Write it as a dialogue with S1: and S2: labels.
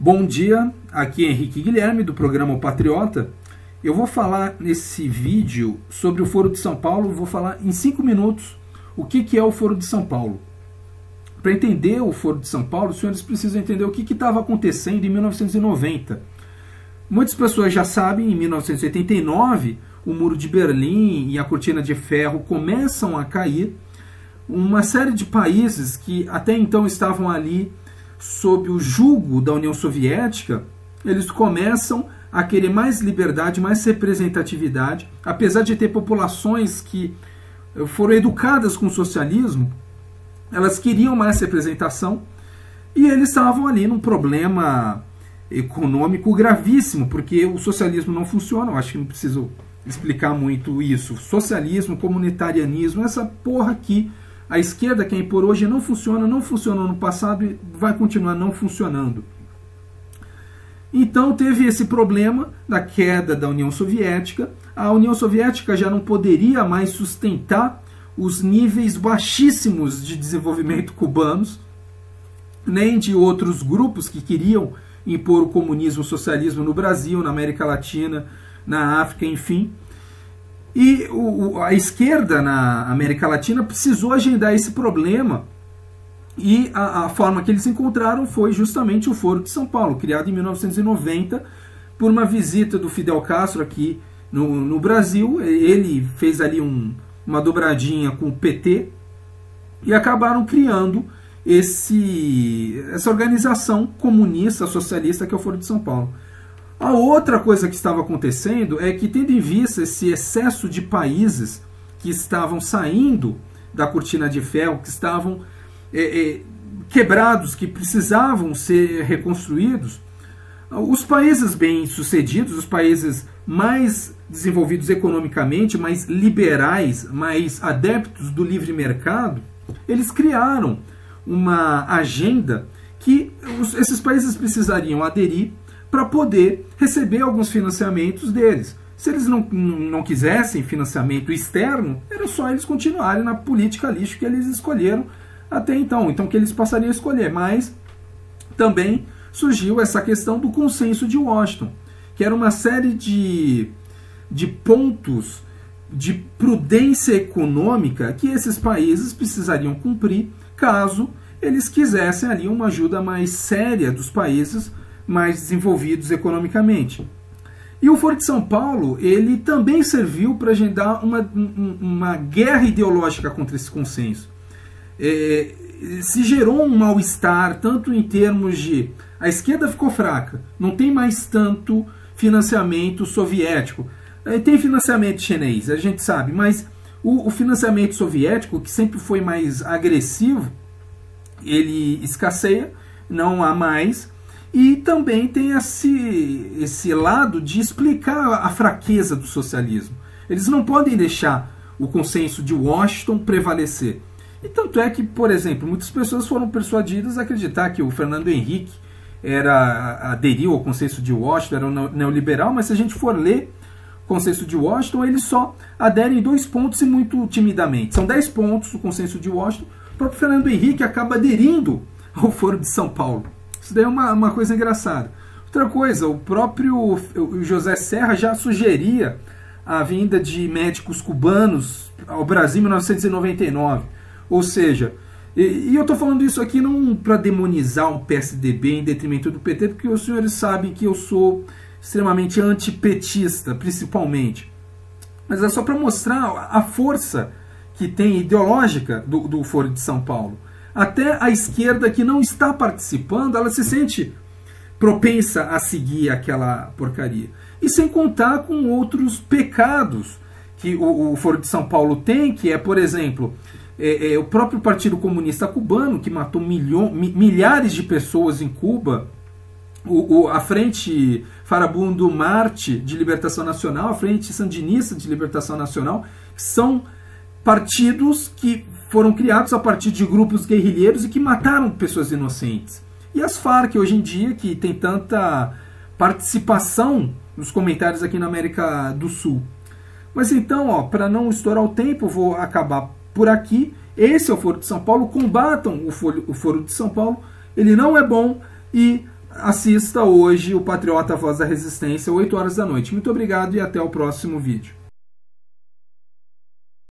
S1: Bom dia, aqui é Henrique Guilherme do programa O Patriota. Eu vou falar nesse vídeo sobre o Foro de São Paulo, vou falar em 5 minutos o que é o Foro de São Paulo. Para entender o Foro de São Paulo, os senhores precisam entender o que estava acontecendo em 1990. Muitas pessoas já sabem, em 1989, o Muro de Berlim e a Cortina de Ferro começam a cair. Uma série de países que até então estavam ali sob o jugo da União Soviética, eles começam a querer mais liberdade, mais representatividade, apesar de ter populações que foram educadas com o socialismo, elas queriam mais representação, e eles estavam ali num problema econômico gravíssimo, porque o socialismo não funciona. Eu acho que não preciso explicar muito isso. Socialismo, comunitarianismo, essa porra aqui, a esquerda que é impor hoje não funciona, não funcionou no passado e vai continuar não funcionando. Então teve esse problema da queda da União Soviética. A União Soviética já não poderia mais sustentar os níveis baixíssimos de desenvolvimento cubanos, nem de outros grupos que queriam impor o comunismo, o socialismo no Brasil, na América Latina, na África, enfim. E a esquerda na América Latina precisou agendar esse problema, e a forma que eles encontraram foi justamente o Foro de São Paulo, criado em 1990 por uma visita do Fidel Castro aqui no Brasil. Ele fez ali uma dobradinha com o PT e acabaram criando essa organização comunista, socialista, que é o Foro de São Paulo. A outra coisa que estava acontecendo é que, tendo em vista esse excesso de países que estavam saindo da Cortina de Ferro, que estavam quebrados, que precisavam ser reconstruídos, os países bem-sucedidos, os países mais desenvolvidos economicamente, mais liberais, mais adeptos do livre mercado, eles criaram uma agenda que esses países precisariam aderir para poder receber alguns financiamentos deles. Se eles não quisessem financiamento externo, era só eles continuarem na política lixo que eles escolheram até então. Então, que eles passariam a escolher. Mas também surgiu essa questão do Consenso de Washington, que era uma série de pontos de prudência econômica que esses países precisariam cumprir caso eles quisessem ali uma ajuda mais séria dos países mais desenvolvidos economicamente. E o Foro de São Paulo, ele também serviu para agendar uma guerra ideológica contra esse consenso. Se gerou um mal-estar, tanto em termos de... A esquerda ficou fraca, não tem mais tanto financiamento soviético. Tem financiamento chinês, a gente sabe, mas o financiamento soviético, que sempre foi mais agressivo, ele escasseia, não há mais. E também tem esse lado de explicar a fraqueza do socialismo. Eles não podem deixar o Consenso de Washington prevalecer. E tanto é que, por exemplo, muitas pessoas foram persuadidas a acreditar que o Fernando Henrique aderiu ao Consenso de Washington, era um neoliberal, mas se a gente for ler o Consenso de Washington, ele só adere em 2 pontos e muito timidamente. São 10 pontos do Consenso de Washington. O próprio Fernando Henrique acaba aderindo ao Foro de São Paulo. Isso daí é uma coisa engraçada. Outra coisa, o próprio José Serra já sugeria a vinda de médicos cubanos ao Brasil em 1999. Ou seja, e eu estou falando isso aqui não para demonizar o PSDB em detrimento do PT, porque os senhores sabem que eu sou extremamente antipetista, principalmente. Mas é só para mostrar a força que tem ideológica do Foro de São Paulo. Até a esquerda que não está participando, ela se sente propensa a seguir aquela porcaria. E sem contar com outros pecados que o Foro de São Paulo tem, que é, por exemplo, o próprio Partido Comunista Cubano, que matou milhares de pessoas em Cuba, a Frente Farabundo Marte de Libertação Nacional, a Frente Sandinista de Libertação Nacional, são partidos que foram criados a partir de grupos guerrilheiros e que mataram pessoas inocentes. E as Farc, hoje em dia, que tem tanta participação nos comentários aqui na América do Sul. Mas então, para não estourar o tempo, eu vou acabar por aqui. Esse é o Foro de São Paulo. Combatam o Foro de São Paulo. Ele não é bom e assista hoje o Patriota Voz da Resistência, 8 horas da noite. Muito obrigado e até o próximo vídeo.